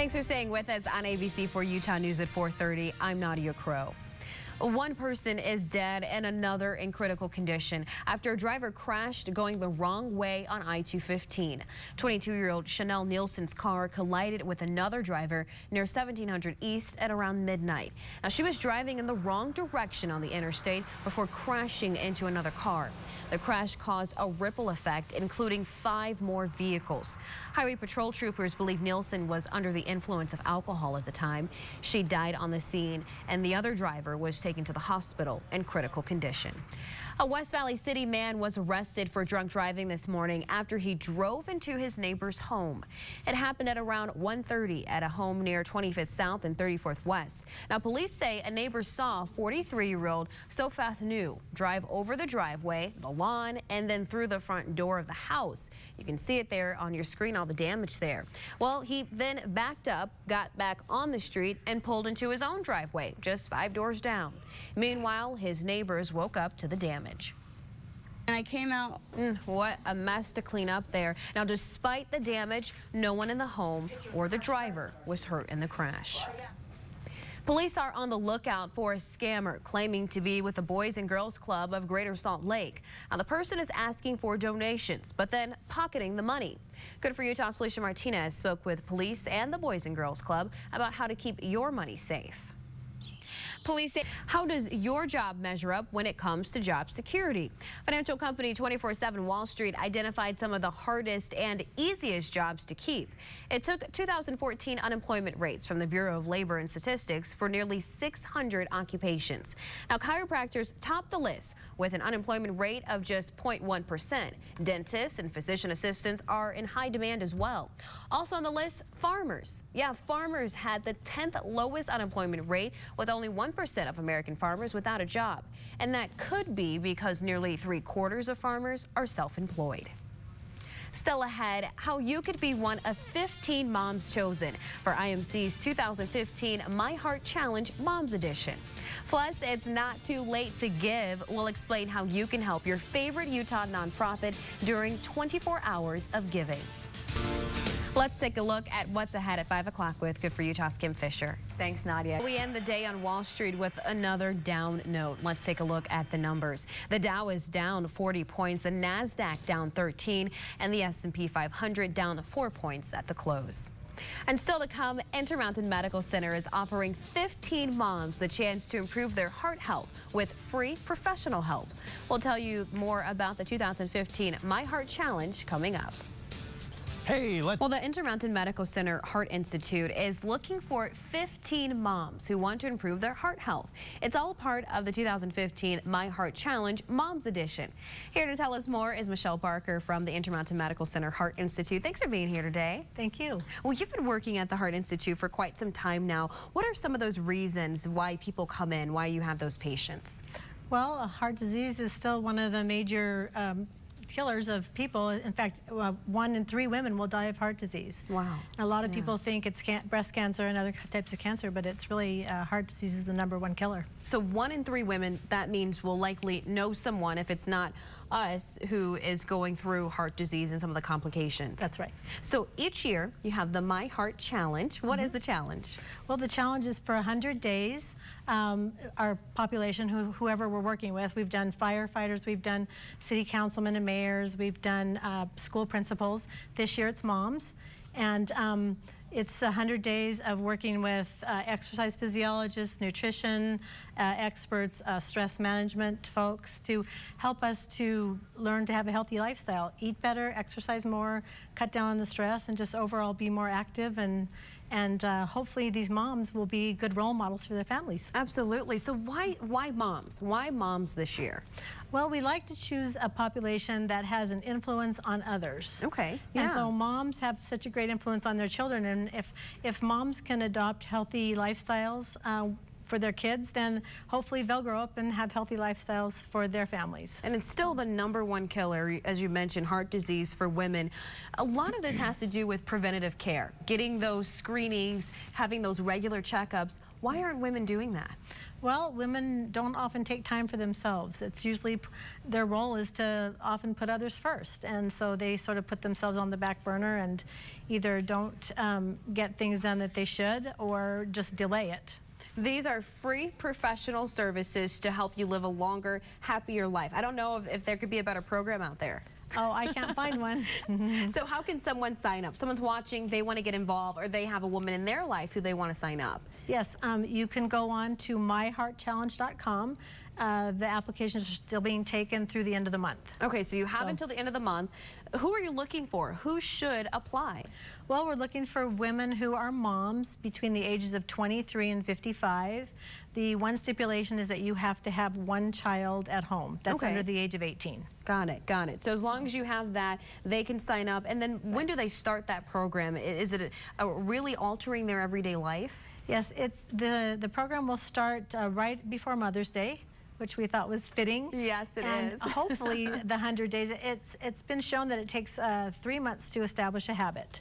Thanks for staying with us on ABC for Utah News at 4:30. I'm Nadia. One person is dead and another in critical condition after a driver crashed going the wrong way on I-215. 22-year-old Chanel Nielsen's car collided with another driver near 1700 East at around midnight. Now, she was driving in the wrong direction on the interstate before crashing into another car. The crash caused a ripple effect, including 5 more vehicles. Highway patrol troopers believe Nielsen was under the influence of alcohol at the time. She died on the scene, and the other driver was taken to the hospital in critical condition. A West Valley City man was arrested for drunk driving this morning after he drove into his neighbor's home. It happened at around 1:30 at a home near 25th South and 34th West. Now, police say a neighbor saw 43-year-old Sofath New drive over the driveway, the lawn, and then through the front door of the house. You can see it there on your screen, all the damage there. Well, he then backed up, got back on the street, and pulled into his own driveway, just 5 doors down. Meanwhile, his neighbors woke up to the damage. And I came out. What a mess to clean up there. Now, despite the damage, no one in the home or the driver was hurt in the crash. Police are on the lookout for a scammer claiming to be with the Boys and Girls Club of Greater Salt Lake. Now, the person is asking for donations, but then pocketing the money. Good for Utah's Felicia Martinez spoke with police and the Boys and Girls Club about how to keep your money safe. Police say, how does your job measure up when it comes to job security? Financial company 24/7 Wall Street identified some of the hardest and easiest jobs to keep. It took 2014 unemployment rates from the Bureau of Labor and Statistics for nearly 600 occupations. Now, chiropractors top the list with an unemployment rate of just 0.1%. Dentists and physician assistants are in high demand as well. Also on the list, farmers. Yeah, farmers had the 10th lowest unemployment rate, with only 1% of American farmers without a job. And that could be because nearly 3/4 of farmers are self-employed. Still ahead, how you could be one of 15 moms chosen for IMC's 2015 My Heart Challenge Moms Edition. Plus, it's not too late to give. We'll explain how you can help your favorite Utah nonprofit during 24 hours of giving. Let's take a look at what's ahead at 5 o'clock with Good for Utah's Kim Fisher. Thanks, Nadia. We end the day on Wall Street with another down note. Let's take a look at the numbers. The Dow is down 40 points, the Nasdaq down 13, and the S&P 500 down 4 points at the close. And still to come, Intermountain Medical Center is offering 15 moms the chance to improve their heart health with free professional help. We'll tell you more about the 2015 My Heart Challenge coming up. Well, the Intermountain Medical Center Heart Institute is looking for 15 moms who want to improve their heart health. It's all part of the 2015 My Heart Challenge Moms Edition. Here to tell us more is Michelle Barker from the Intermountain Medical Center Heart Institute. Thanks for being here today. Thank you. Well, you've been working at the Heart Institute for quite some time now. What are some of those reasons why people come in, why you have those patients? Well, heart disease is still one of the major killers of people. In fact, 1 in 3 women will die of heart disease. Wow. And a lot of people think it's breast cancer and other types of cancer, but it's really heart disease is the #1 killer. So 1 in 3 women, that means we'll likely know someone, if it's not us, who is going through heart disease and some of the complications. That's right. So each year you have the My Heart Challenge. What is the challenge? Well, the challenge is for 100 days. Our population, whoever we're working with, we've done firefighters, we've done city councilmen and mayors, we've done school principals. This year it's moms. And it's 100 days of working with exercise physiologists, nutrition experts, stress management folks to help us to learn to have a healthy lifestyle, eat better, exercise more, cut down on the stress, and just overall be more active, and hopefully these moms will be good role models for their families. Absolutely. So why moms? Why moms this year? Well, we like to choose a population that has an influence on others. Okay. Yeah. And so moms have such a great influence on their children, and if moms can adopt healthy lifestyles for their kids, then hopefully they'll grow up and have healthy lifestyles for their families. And it's still the #1 killer, as you mentioned, heart disease for women. A lot of this has to do with preventative care, getting those screenings, having those regular checkups. Why aren't women doing that? Well, women don't often take time for themselves. It's usually their role is to often put others first, and so they sort of put themselves on the back burner and either don't get things done that they should or just delay it. These are free professional services to help you live a longer, happier life. I don't know if there could be a better program out there. Oh, I can't find one. So how can someone sign up? Someone's watching, they want to get involved, or they have a woman in their life who they want to sign up. Yes, you can go on to myheartchallenge.com. The applications are still being taken through the end of the month. Okay, so you have until the end of the month. Who are you looking for? Who should apply? Well, we're looking for women who are moms between the ages of 23 and 55. The one stipulation is that you have to have one child at home. That's under the age of 18. Got it, got it. So as long as you have that, they can sign up. And then when do they start that program? Is it really altering their everyday life? Yes, it's the program will start right before Mother's Day, which we thought was fitting. Yes, it is. And hopefully the 100 days, it's been shown that it takes 3 months to establish a habit.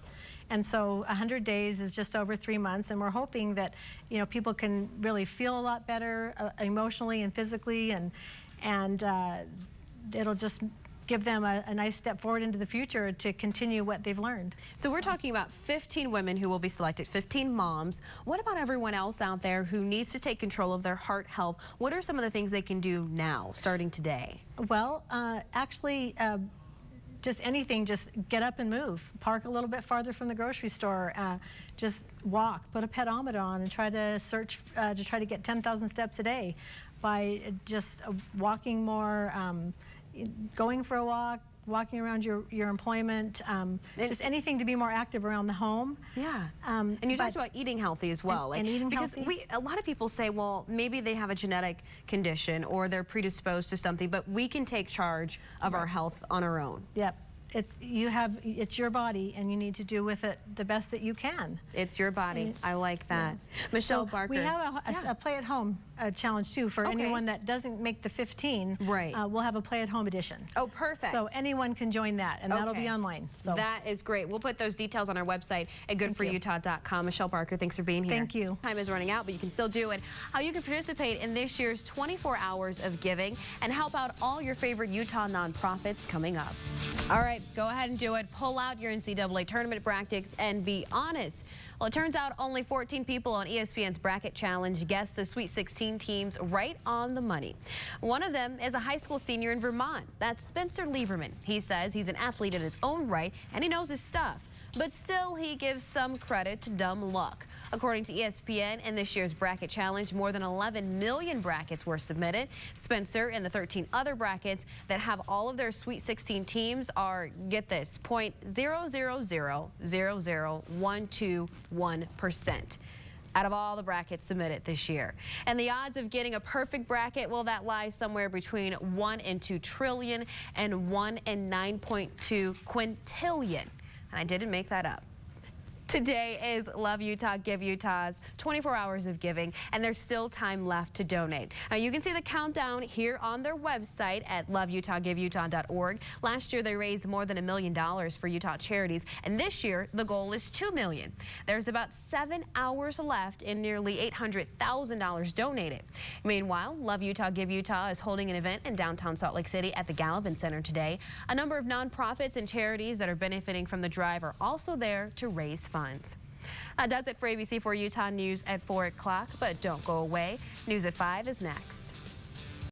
And so 100 days is just over 3 months, and we're hoping that, you know, people can really feel a lot better emotionally and physically, and it'll just give them a nice step forward into the future to continue what they've learned. So we're talking about 15 women who will be selected, 15 moms. What about everyone else out there who needs to take control of their heart health? What are some of the things they can do now, starting today? Well, actually, just anything, just get up and move. Park a little bit farther from the grocery store. Just walk, put a pedometer on and try to search to try to get 10,000 steps a day by just walking more, going for a walk, walking around your employment, just anything to be more active around the home. Yeah. And you talked about eating healthy as well. And eating because healthy. A lot of people say, well, maybe they have a genetic condition or they're predisposed to something, but we can take charge of our health on our own. Yep. It's your body, and you need to do with it the best that you can. It's your body. I like that. Yeah. Michelle Barker. We have a play-at-home challenge too for anyone that doesn't make the 15. Right. We'll have a play-at-home edition. Oh, perfect. So anyone can join that, and that'll be online. So that is great. We'll put those details on our website at goodforutah.com. Michelle Barker, thanks for being here. Thank you. Time is running out, but you can still do it. How you can participate in this year's 24 Hours of Giving and help out all your favorite Utah nonprofits coming up. All right, go ahead and do it. Pull out your NCAA tournament brackets and be honest. Well, it turns out only 14 people on ESPN's Bracket Challenge guessed the Sweet 16 teams right on the money. One of them is a high school senior in Vermont. That's Spencer Lieberman. He says he's an athlete in his own right and he knows his stuff. But still, he gives some credit to dumb luck. According to ESPN, in this year's Bracket Challenge, more than 11 million brackets were submitted. Spencer and the 13 other brackets that have all of their Sweet 16 teams are, get this, 0.000000121% out of all the brackets submitted this year. And the odds of getting a perfect bracket, well, that lies somewhere between 1 in 2 trillion and 1 in 9.2 quintillion. And I didn't make that up. Today is Love Utah, Give Utah's 24 Hours of Giving, and there's still time left to donate. Now, you can see the countdown here on their website at loveutahgiveutah.org. Last year, they raised more than $1 million for Utah charities, and this year, the goal is $2 million. There's about 7 hours left and nearly $800,000 donated. Meanwhile, Love Utah, Give Utah is holding an event in downtown Salt Lake City at the Gallivan Center today. A number of nonprofits and charities that are benefiting from the drive are also there to raise funds. That does it for ABC4 Utah News at 4 o'clock, but don't go away. News at 5 is next.